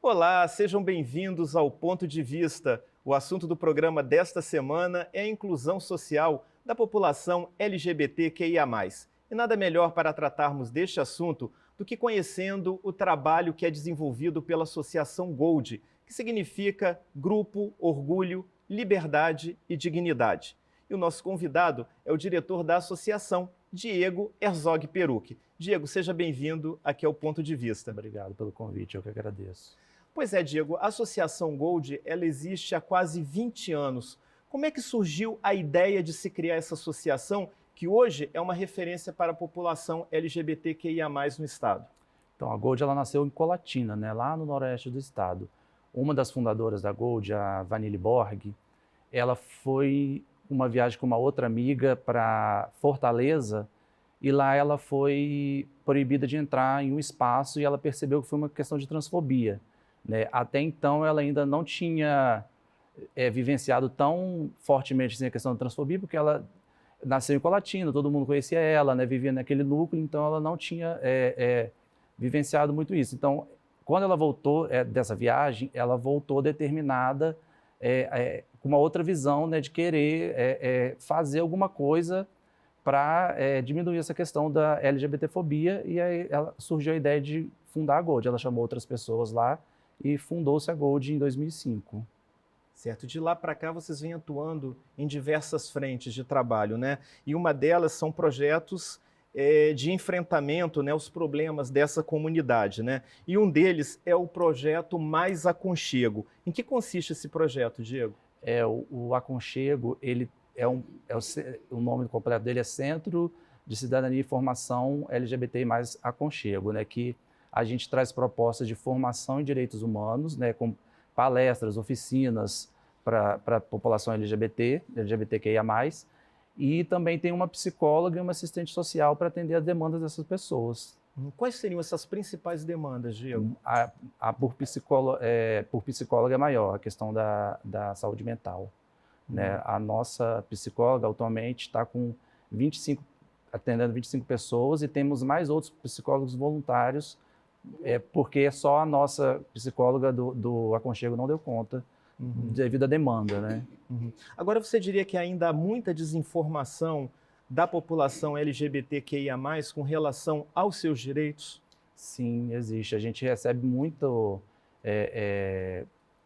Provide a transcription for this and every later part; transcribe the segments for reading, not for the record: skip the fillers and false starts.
Olá, sejam bem-vindos ao Ponto de Vista. O assunto do programa desta semana é a inclusão social da população LGBTQIA+. E nada melhor para tratarmos deste assunto do que conhecendo o trabalho que é desenvolvido pela Associação Gold, que significa Grupo, Orgulho, Liberdade e Dignidade. E o nosso convidado é o diretor da associação, Diego Herzog Perucchi. Diego, seja bem-vindo aqui ao Ponto de Vista. Obrigado pelo convite, eu que agradeço. Pois é, Diego, a Associação Gold, ela existe há quase 20 anos. Como é que surgiu a ideia de se criar essa associação, que hoje é uma referência para a população LGBTQIA+, no estado? Então, a Gold ela nasceu em Colatina, né, lá no noroeste do estado. Uma das fundadoras da Gold, a Vanille Borg, ela foi uma viagem com uma outra amiga para Fortaleza e lá ela foi proibida de entrar em um espaço e ela percebeu que foi uma questão de transfobia. Né? Até então, ela ainda não tinha vivenciado tão fortemente assim, a questão da transfobia, porque ela nasceu em Colatina, todo mundo conhecia ela, né? Vivia naquele núcleo, então ela não tinha vivenciado muito isso. Então, quando ela voltou dessa viagem, ela voltou determinada com uma outra visão, né, de querer fazer alguma coisa para diminuir essa questão da LGBTfobia, e aí surgiu a ideia de fundar a Gold. Ela chamou outras pessoas lá, e fundou-se a Gold em 2005. Certo. De lá para cá vocês vêm atuando em diversas frentes de trabalho, né? E uma delas são projetos de enfrentamento, né, aos problemas dessa comunidade, né? E um deles é o projeto Mais Aconchego. Em que consiste esse projeto, Diego? O Aconchego, ele o nome completo dele é Centro de Cidadania e Formação LGBT mais Aconchego, né? Que a gente traz propostas de formação em direitos humanos, né, com palestras, oficinas para a população LGBTQIA+, e também tem uma psicóloga e uma assistente social para atender as demandas dessas pessoas. Quais seriam essas principais demandas, Diego? Por psicóloga é maior, a questão da saúde mental. Né? A nossa psicóloga atualmente está atendendo 25 pessoas e temos mais outros psicólogos voluntários, porque só a nossa psicóloga do Aconchego não deu conta devido à demanda, né? Agora, você diria que ainda há muita desinformação da população LGBTQIA+, com relação aos seus direitos? Sim, existe. A gente recebe muito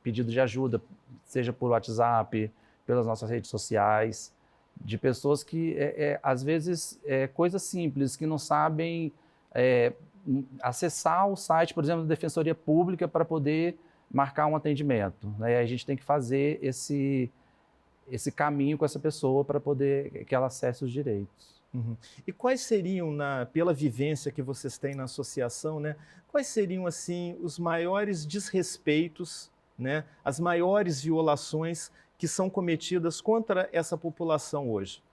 pedido de ajuda, seja por WhatsApp, pelas nossas redes sociais, de pessoas que, às vezes, coisas simples, que não sabem acessar o site, por exemplo, da Defensoria Pública para poder marcar um atendimento. Né? A gente tem que fazer esse caminho com essa pessoa para poder que ela acesse os direitos. E quais seriam, pela vivência que vocês têm na associação, né, quais seriam assim, os maiores desrespeitos, né, as maiores violações que são cometidas contra essa população hoje?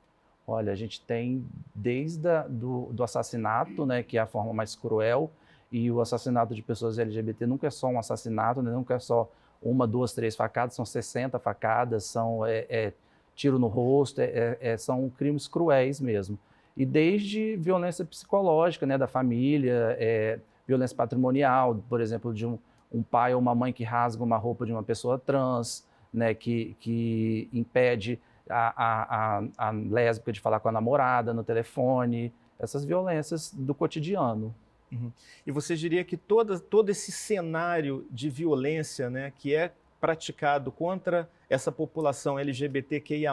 Olha, a gente tem desde do assassinato, né, que é a forma mais cruel, e o assassinato de pessoas LGBT nunca é só um assassinato, né, nunca é só 1, 2, 3 facadas, são 60 facadas, são tiro no rosto, são crimes cruéis mesmo. E desde violência psicológica, né, da família, violência patrimonial, por exemplo, de um pai ou uma mãe que rasga uma roupa de uma pessoa trans, né, que impede a lésbica de falar com a namorada no telefone, essas violências do cotidiano. E você diria que todo esse cenário de violência, né, que é praticado contra essa população LGBTQIA+,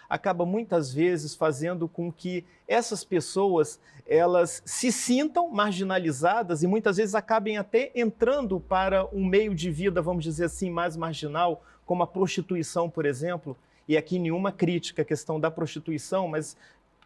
acaba muitas vezes fazendo com que essas pessoas elas se sintam marginalizadas e muitas vezes acabem até entrando para um meio de vida, vamos dizer assim, mais marginal, como a prostituição, por exemplo. E aqui nenhuma crítica à questão da prostituição, mas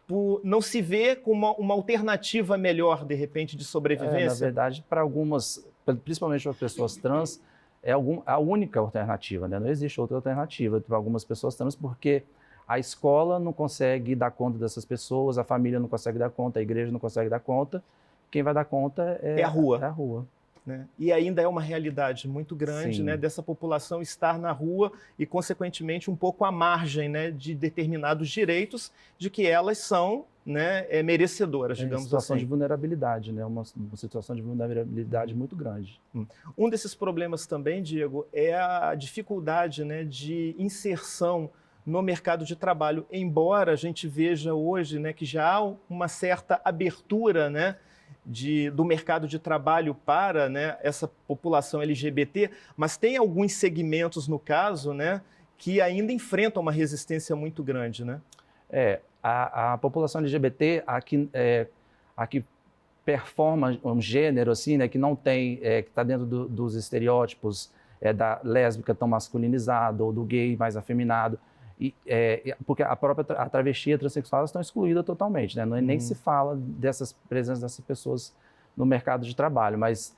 por não se vê como uma alternativa melhor, de repente, de sobrevivência? Na verdade, para algumas, principalmente para pessoas trans, é a única alternativa, né? Não existe outra alternativa para algumas pessoas trans, porque a escola não consegue dar conta dessas pessoas, a família não consegue dar conta, a igreja não consegue dar conta. Quem vai dar conta é a rua. né? E ainda é uma realidade muito grande, né, dessa população estar na rua e, consequentemente, um pouco à margem, né, de determinados direitos de que elas são, né, merecedoras, digamos assim. Uma situação de vulnerabilidade, né? Uma situação de vulnerabilidade muito grande. Um desses problemas também, Diego, é a dificuldade, né, de inserção no mercado de trabalho, embora a gente veja hoje, né, que já há uma certa abertura, né, do mercado de trabalho para, né, essa população LGBT, mas tem alguns segmentos, no caso, né, que ainda enfrentam uma resistência muito grande, né? A população LGBT, a que performa um gênero assim, né, que não tem, que está dentro dos estereótipos da lésbica tão masculinizado ou do gay mais afeminado, porque a travesti e a transexual estão excluídas totalmente, né? Nem se fala dessas presenças dessas pessoas no mercado de trabalho, mas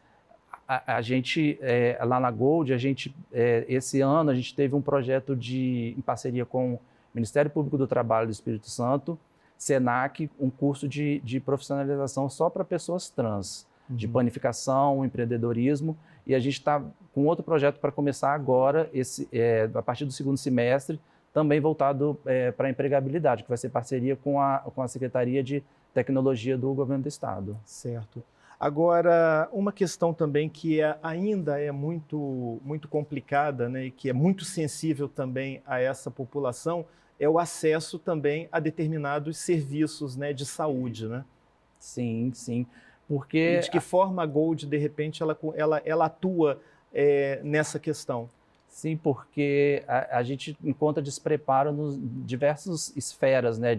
a gente, lá na Gold, esse ano a gente teve um projeto em parceria com o Ministério Público do Trabalho do Espírito Santo, SENAC, um curso de profissionalização só para pessoas trans, de planificação, empreendedorismo, e a gente está com outro projeto para começar agora, a partir do segundo semestre, também voltado para a empregabilidade, que vai ser parceria com a Secretaria de Tecnologia do Governo do Estado. Certo. Agora, uma questão também que ainda é muito, muito complicada, né, e que é muito sensível também a essa população, é o acesso também a determinados serviços, né, de saúde, né? Sim, sim. Porque... E de que forma a Gold, de repente, ela atua nessa questão? Sim, porque a gente encontra despreparo nas diversas esferas, né,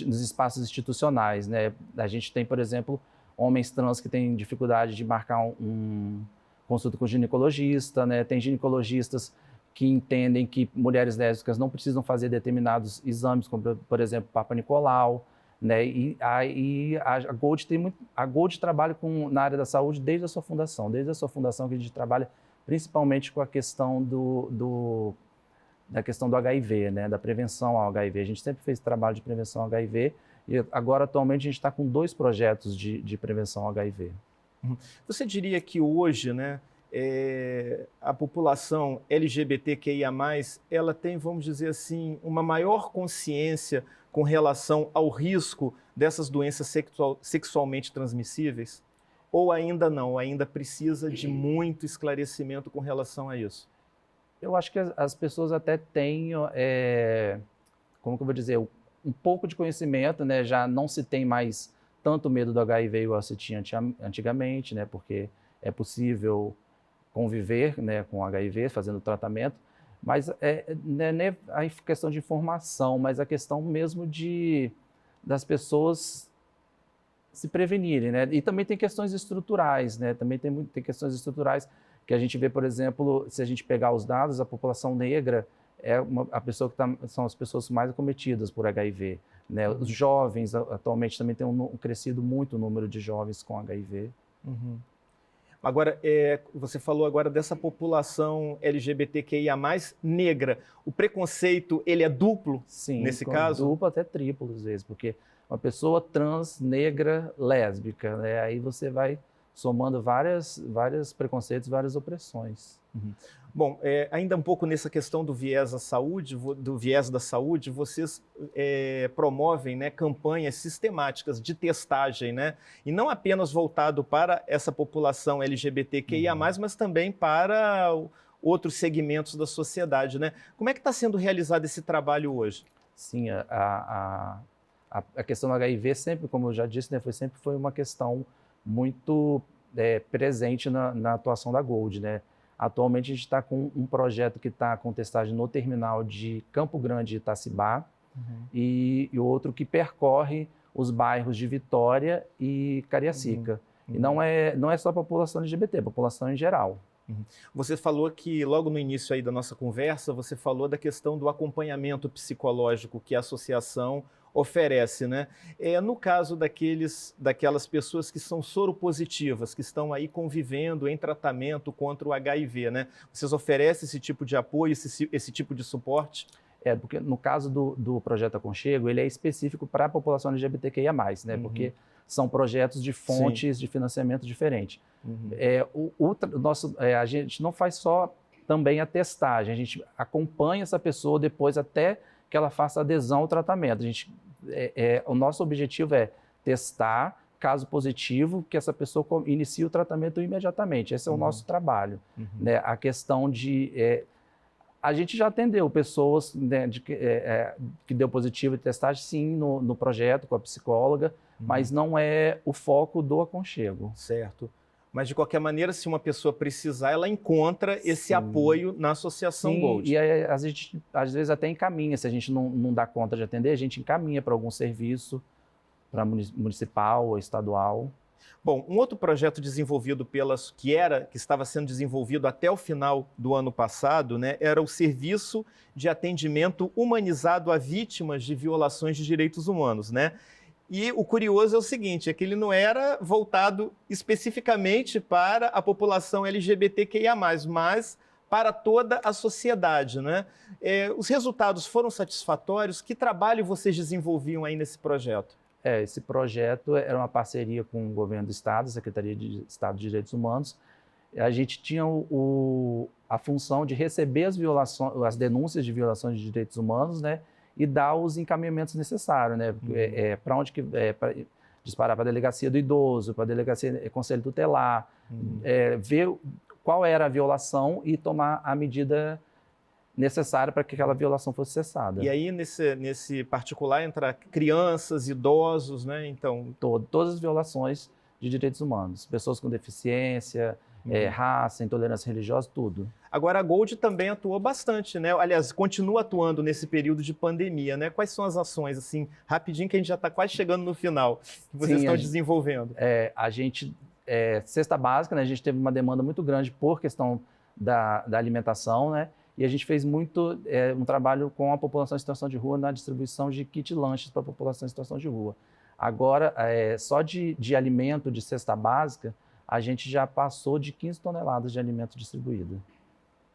nos espaços institucionais, né? A gente tem, por exemplo, homens trans que têm dificuldade de marcar consulta com ginecologista, né? Tem ginecologistas que entendem que mulheres lésbicas não precisam fazer determinados exames, como, por exemplo, Papa Nicolau, né? E a Gold trabalha na área da saúde desde a sua fundação que a gente trabalha principalmente com a questão da questão do HIV, né, da prevenção ao HIV. A gente sempre fez trabalho de prevenção ao HIV e agora, atualmente, a gente está com 2 projetos de prevenção ao HIV. Você diria que hoje, né, a população LGBTQIA+, ela tem, vamos dizer assim, uma maior consciência com relação ao risco dessas doenças sexualmente transmissíveis? Ou ainda não, ainda precisa de muito esclarecimento com relação a isso? Eu acho que as pessoas até têm, como que eu vou dizer, um pouco de conhecimento, né? Já não se tem mais tanto medo do HIV igual se tinha antigamente, né? Porque é possível conviver, né, com HIV, fazendo tratamento, mas não é a questão de informação, mas a questão mesmo das pessoas se prevenirem, né? E também tem questões estruturais, né? Também tem questões estruturais que a gente vê, por exemplo, se a gente pegar os dados, a população negra são as pessoas mais acometidas por HIV, né? Os jovens, atualmente, também tem crescido muito o número de jovens com HIV. Uhum. Agora, você falou agora dessa população LGBTQIA+, negra. O preconceito, ele é duplo? Sim, nesse caso? Duplo, até triplo, às vezes, porque uma pessoa trans, negra, lésbica, né? Aí você vai somando vários preconceitos, várias opressões. Uhum. Bom, ainda um pouco nessa questão do viés da saúde, vocês promovem, né, campanhas sistemáticas de testagem, né? E não apenas voltado para essa população LGBTQIA+, mas também para outros segmentos da sociedade, né? Como é que está sendo realizado esse trabalho hoje? Sim, a questão do HIV sempre, como eu já disse, né, sempre foi uma questão muito presente na atuação da Gold, né? Atualmente a gente está com um projeto que está com testagem no terminal de Campo Grande e Itacibá, e outro que percorre os bairros de Vitória e Cariacica. E não é só a população LGBT, é a população em geral. Você falou que logo no início aí da nossa conversa, você falou da questão do acompanhamento psicológico que a associação oferece, né? No caso daquelas pessoas que são soropositivas, que estão aí convivendo em tratamento contra o HIV, né? Vocês oferecem esse tipo de apoio, esse tipo de suporte? Porque no caso do projeto Aconchego, ele é específico para a população LGBTQIA+, né? Porque são projetos de fontes de financiamento diferentes. A gente não faz só também a testagem, a gente acompanha essa pessoa depois até que ela faça adesão ao tratamento. O nosso objetivo é testar, caso positivo, que essa pessoa inicie o tratamento imediatamente. Esse é o nosso trabalho. Né? A questão de... a gente já atendeu pessoas, né, que deu positivo de testagem, sim, no projeto com a psicóloga, mas não é o foco do Aconchego. Certo. Mas, de qualquer maneira, se uma pessoa precisar, ela encontra esse apoio na Associação Gold. E a gente, às vezes, até encaminha. Se a gente não dá conta de atender, a gente encaminha para algum serviço, para municipal ou estadual. Bom, um outro projeto desenvolvido que estava sendo desenvolvido até o final do ano passado, né, era o Serviço de Atendimento Humanizado a Vítimas de Violações de Direitos Humanos, né? E o curioso é o seguinte, é que ele não era voltado especificamente para a população LGBTQIA+, mas para toda a sociedade, né? Os resultados foram satisfatórios? Que trabalho vocês desenvolviam aí nesse projeto? Esse projeto era uma parceria com o governo do Estado, a Secretaria de Estado de Direitos Humanos. A gente tinha a função de receber as denúncias de violações de direitos humanos, né? E dar os encaminhamentos necessários, né? Para onde que disparar para a delegacia do idoso, para a delegacia conselho tutelar, ver qual era a violação e tomar a medida necessária para que aquela violação fosse cessada. E aí nesse particular entra crianças, idosos, né? Então todas as violações de direitos humanos, pessoas com deficiência, raça, intolerância religiosa, tudo. Agora, a Gold também atuou bastante, né? Aliás, continua atuando nesse período de pandemia, né? Quais são as ações, assim, rapidinho, que a gente já está quase chegando no final, que vocês estão desenvolvendo? A gente, cesta básica, né? A gente teve uma demanda muito grande por questão da alimentação, né? E a gente fez muito um trabalho com a população em situação de rua na distribuição de kit lanches para a população em situação de rua. Agora, só de alimento de cesta básica, a gente já passou de 15 toneladas de alimento distribuído.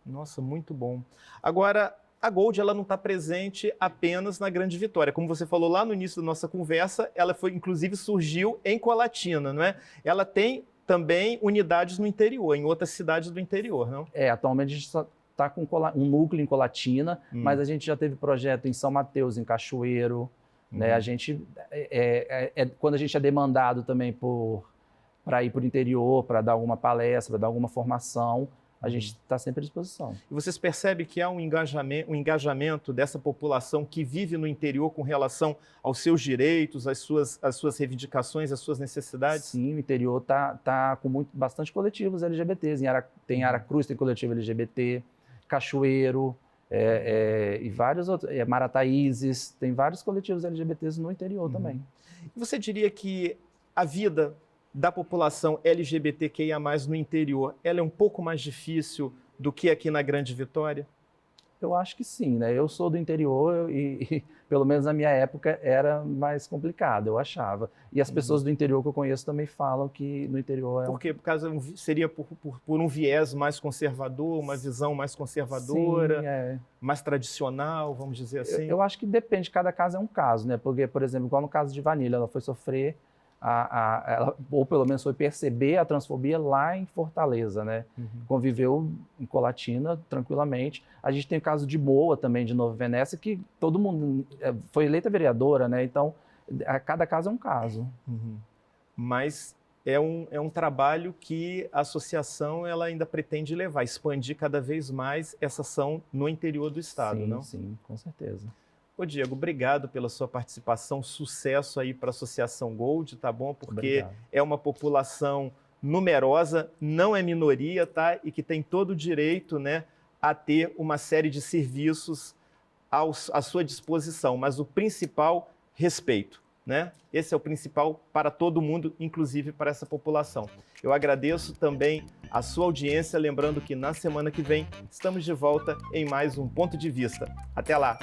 Nossa, muito bom. Agora, a Gold ela não está presente apenas na Grande Vitória. Como você falou lá no início da nossa conversa, ela inclusive surgiu em Colatina, não é? Ela tem também unidades no interior, em outras cidades do interior, não? Atualmente a gente só está com um núcleo em Colatina, mas a gente já teve projeto em São Mateus, em Cachoeiro, né? A gente, quando a gente é demandado também para ir para o interior, para dar alguma palestra, para dar alguma formação, a gente está sempre à disposição. E vocês percebem que há um engajamento dessa população que vive no interior com relação aos seus direitos, às suas reivindicações, às suas necessidades? Sim, o interior está com bastante coletivos LGBTs. Tem Aracruz, tem coletivo LGBT, Cachoeiro, e vários outros, Marataízes, tem vários coletivos LGBTs no interior também. E você diria que a vida da população LGBTQIA+, no interior, ela é um pouco mais difícil do que aqui na Grande Vitória? Eu acho que sim, né? Eu sou do interior e pelo menos na minha época, era mais complicado, eu achava. E as pessoas do interior que eu conheço também falam que no interior é... Por quê? Por causa, seria por um viés mais conservador, uma visão mais conservadora, sim, mais tradicional, vamos dizer assim? Eu acho que depende, cada caso é um caso, né? Porque, por exemplo, igual no caso de Vanilla, ela foi sofrer... ela, ou pelo menos foi perceber a transfobia lá em Fortaleza, né? Conviveu em Colatina tranquilamente. A gente tem o caso de Moa também, de Nova Venécia, que todo mundo foi eleita vereadora, né? Então, cada caso é um caso. Mas é um trabalho que a associação ela ainda pretende levar, expandir cada vez mais essa ação no interior do estado, não? Sim, com certeza. Ô Diego, obrigado pela sua participação, sucesso aí para a Associação Gold, tá bom? Porque é uma população numerosa, não é minoria, tá? E que tem todo o direito, né, a ter uma série de serviços à sua disposição, mas o principal, respeito, né? Esse é o principal para todo mundo, inclusive para essa população. Eu agradeço também a sua audiência, lembrando que na semana que vem estamos de volta em mais um Ponto de Vista. Até lá!